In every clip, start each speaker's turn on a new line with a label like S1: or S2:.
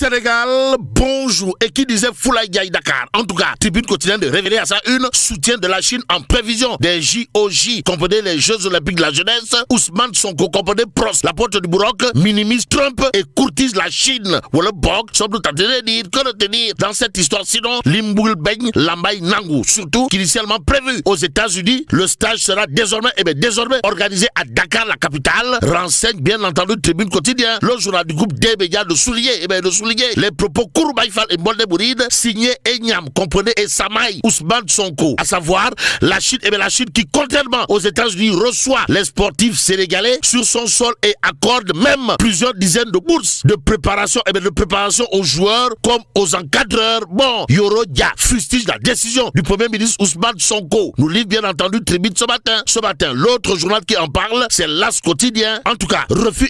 S1: Sénégal, bonjour. Et qui disait Foulaye Diaye Dakar? En tout cas, Tribune quotidienne de révéler à sa une soutien de la Chine en prévision des JOJ, comprenez les Jeux Olympiques de la jeunesse. Ousmane Sonko, comprenez Pros, la porte du Bourroc, minimise Trump et courtise la Chine. Voilà, Bok, sommes-nous tentés de dire, que retenir dans cette histoire? Sinon, Limboul Beng, Lambay Nangou. Surtout qu'initialement prévu aux États-Unis, le stage sera désormais organisé à Dakar, la capitale. Renseigne bien entendu Tribune quotidien, le journal du groupe des médias de souligner, les propos Kouroubaïfal et Molde Bouride, signés Enyam, comprenez, et Samaï, Ousmane Sonko. À savoir, la Chine, la Chine qui, contrairement aux États-Unis, reçoit les sportifs sénégalais sur son sol et accorde même plusieurs dizaines de bourses de préparation, aux joueurs comme aux encadreurs. Bon, Yoro Dia fustige la décision du Premier ministre Ousmane Sonko. Nous livre bien entendu Tribune ce matin. L'autre journal qui en parle, c'est l'As quotidien. En tout cas, refus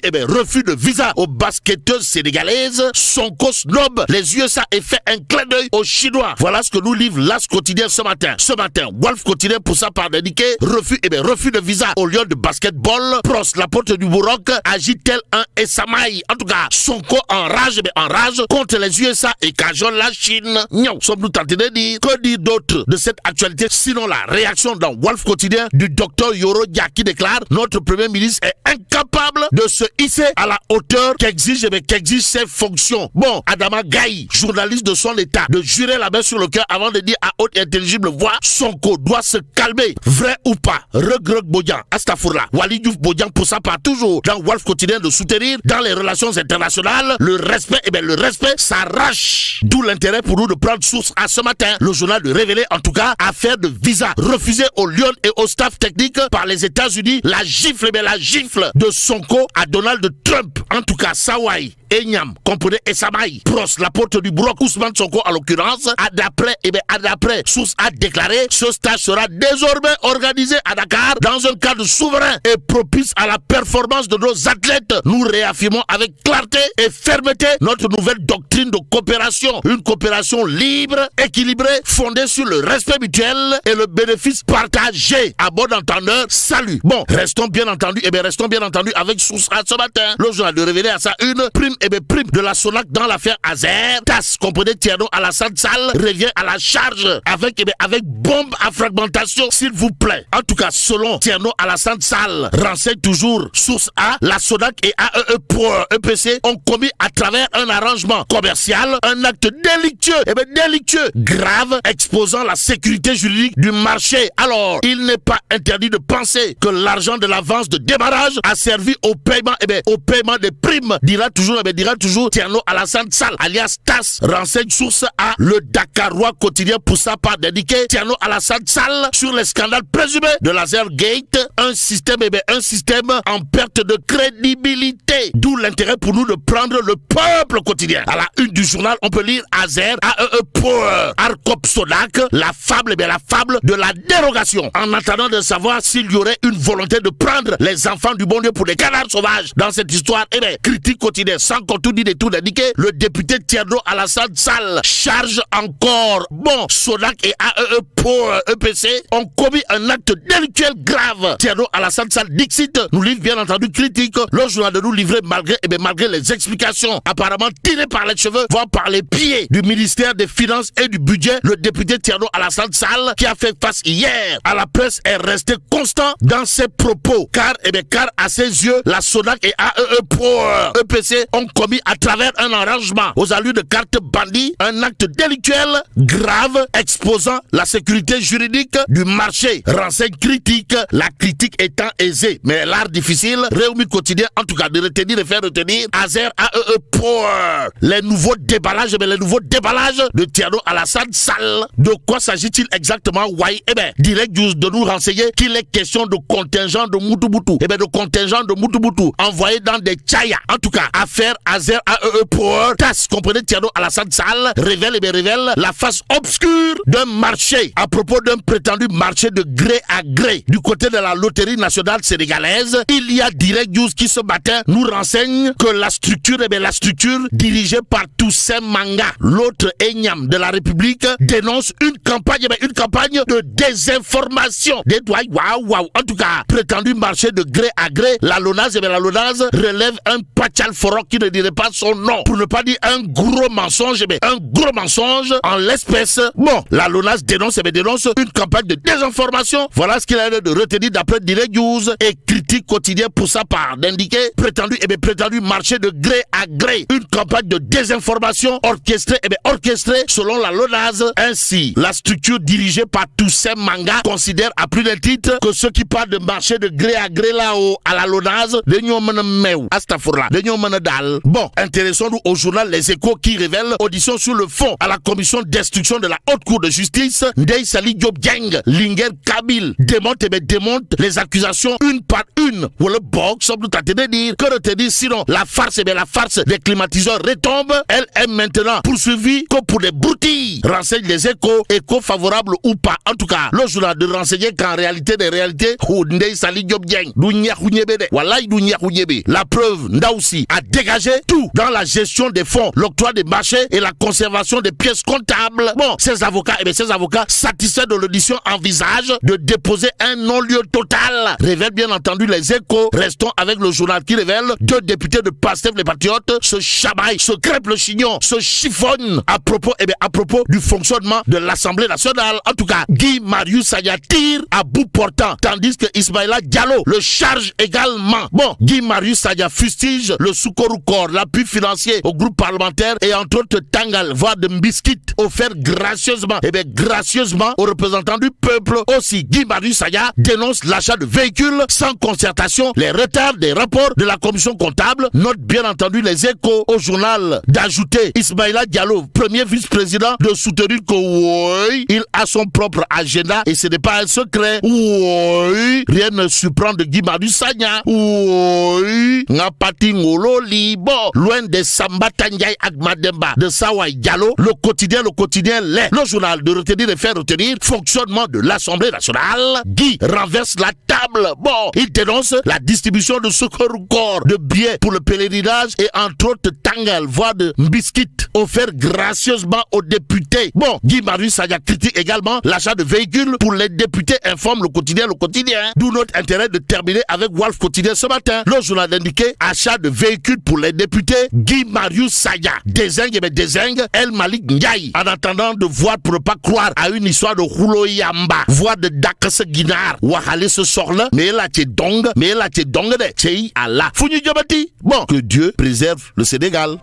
S1: de visa aux basketteuses sénégalaises. Sonko snob les USA et fait un clin d'œil aux Chinois. Voilà ce que nous livre l'As quotidien ce matin. Wolf quotidien pour sa part d'indiquer refus de visa au lieu de basketball. Pros, la porte du Bourroc, agit tel un Essamaï. En tout cas, Sonko enrage contre les USA et cajole la Chine. Non, sommes-nous tentés de dire? Que dire d'autre de cette actualité sinon la réaction dans Wolf quotidien du docteur Yoro Dia qui déclare notre premier ministre est incapable de se hisser à la hauteur qu'exige ses fonctions. Bon, Adama Gaye, journaliste de son état, de jurer la main sur le cœur avant de dire à haute et intelligible voix, Sonko doit se calmer. Vrai ou pas? Regreg Bodian, Astafourla, Wali Diouf Bodian pour ça part toujours dans Wolf quotidien de soutenir dans les relations internationales le respect, le respect s'arrache. D'où l'intérêt pour nous de prendre source à ce matin. Le journal de révéler en tout cas affaire de visa refusée au Lyon et au staff technique par les États-Unis. La gifle de Sonko à Donald Trump. En tout cas, Sawai, Enyam, comprenez, et Samaï, Pros, la porte du Bourroc, Ousmane Sonko à l'occurrence, d'après source a déclaré, ce stage sera désormais organisé à Dakar dans un cadre souverain et propice à la performance de nos athlètes. Nous réaffirmons avec clarté et fermeté notre nouvelle doctrine de coopération. Une coopération libre, équilibrée, fondée sur le respect mutuel et le bénéfice partagé. À bon entendeur, salut. Bon, restons bien entendu avec source à ce matin. Le journal de révéler à sa une prime de la Sonac dans l'affaire Azer. TAS, comprenez, Tierno Alassane Sall revient à la charge avec bombe à fragmentation, s'il vous plaît. En tout cas, selon Tierno Alassane Sall, renseigne toujours source A, la Sonac et AEE pour EPC ont commis à travers un arrangement commercial un acte délictueux, grave, exposant la sécurité juridique du marché. Alors, il n'est pas interdit de penser que l'argent de l'avance de démarrage a servi au paiement des primes, dira toujours Tierno Alassane Sall, alias TAS, renseigne source A, le Dakarois quotidien pour sa part d'indiquer Tierno Alassane Sall sur les scandales présumés de Lazergate, un système en perte de crédibilité. D'où l'intérêt pour nous de prendre le peuple quotidien. À la une du journal, on peut lire Azer, AEE pour Arcop Sonac, la fable de la dérogation. En attendant de savoir s'il y aurait une volonté de prendre les enfants du bon Dieu pour des canards sauvages dans cette histoire, critique quotidienne sans qu'on tout dit et tout d'indiquer, le député Tierno Alassane Sall charge encore. Bon, Sonac et AEE pour EPC ont commis un acte délictuel grave. Tierno Alassane Sall Dixit nous livre bien entendu critique. Le journal de nous livrer malgré les explications apparemment tirées par les cheveux, voire par les pieds du ministère des Finances et du Budget. Le député Tierno Alassane Sall, qui a fait face hier à la presse, est resté constant dans ses propos. Car à ses yeux, la Sonac et AEE pour EPC ont commis à travers un arrangement aux allures de carte bandit un acte délictuel grave exposant la sécurité juridique du marché. Renseigne critique, la critique étant aisée mais l'art difficile. Réumi quotidien en tout cas de retenir et faire retenir Azer AEE pour les nouveaux déballages de Tierno Alassane Sall. De quoi s'agit-il exactement? Direct de nous renseigner qu'il est question de contingent de Moutoubutu. Envoyé dans des tchaya. En tout cas, affaire Azer AEE pour TAS, comprenez, Tierno Alassane Sall révèle la face obscure d'un marché à propos d'un prétendu marché de gré à gré du côté de la loterie nationale sénégalaise. Il y a Direct News qui ce matin nous renseigne que la structure dirigée par Toussaint Manga, l'autre Enyam de la République, dénonce une campagne de désinformation. En tout cas, prétendu marché de gré à gré, la LONASE relève un pachal forok qui ne dirai pas son nom, pour ne pas dire un gros mensonge, mais un gros mensonge en l'espèce. Bon, la LONASE dénonce une campagne de désinformation. Voilà ce qu'il a de retenir d'après Direct News et Critique Quotidien pour sa part d'indiquer prétendu marché de gré à gré. Une campagne de désinformation orchestrée selon la LONASE. Ainsi, la structure dirigée par Toussaint Manga considère à plus d'un titre que ceux qui parlent de marché de gré à gré là-haut à la LONASE, bon, intéressons-nous au journal Les Échos qui révèle audition sur le fond à la commission d'instruction de la Haute Cour de justice. Ndeye Saly Diop Dieng, Linguère Kabil démonte les accusations une par une. Ou le box, sans doute à te dire, que retenir sinon la farce des climatiseurs retombe. Elle est maintenant poursuivie que pour des broutilles. Renseigne Les Échos, écho favorable ou pas. En tout cas, le journal de renseigner qu'en réalité des réalités, Ndeye Saly Diop Dieng, la preuve, Ndaoussi a dégagé tout dans la gestion des fonds, l'octroi des marchés et la conservation des pièces comptables. Bon, ces avocats satisfaits de l'audition envisagent de déposer un non-lieu total. Révèle bien entendu Les Échos. Restons avec le journal qui révèle 2 députés de Pastef les Patriotes se chamaillent, se crêpent le chignon, se chiffonnent à propos du fonctionnement de l'Assemblée nationale. En tout cas, Guy Marius Sagna tire à bout portant, tandis que Ismaïla Diallo le charge également. Bon, Guy Marius Sagna fustige le Soukorou-Kor, l'appui financier au groupe parlementaire et entre autres Tangal, voire de Mbiskit, offert gracieusement aux représentants du peuple. Aussi, Guy Marius Sagna dénonce l'achat de véhicules sans concertation, les retards des rapports de la commission comptable. Note bien entendu Les Échos au journal d'ajouter Ismaïla Diallo, premier vice-président, de soutenir que oui, il a son propre agenda et ce n'est pas un secret. Oui, rien ne surprend de Guy Marius Sagna. Oui, Ngapati Ngololi, bon, loin des Samba Tandiaï Agmademba de Sawai Diallo, le quotidien l'est. Le journal de retenir et faire retenir fonctionnement de l'Assemblée nationale. Guy renverse la table. Bon, il dénonce la distribution de Soukorou-Kor, de billets pour le pèlerinage et entre autres Tangal, voire de Mbiskit, offert gracieusement aux députés. Bon, Guy Marius Sagna critique également l'achat de véhicules pour les députés, informe le quotidien. D'où notre intérêt de terminer avec Wolf Quotidien ce matin. Le journal indiqué achat de véhicules pour les députés. Guy Marius Sagna désingue El Malik Ndiaye en attendant de voir pour ne pas croire à une histoire de Roulo Yamba, voire de Dakase Guinar. Wahale ce sort là, mais là t'es dong de Tchei Allah. Founi Diabati. Bon, que Dieu préserve le Sénégal.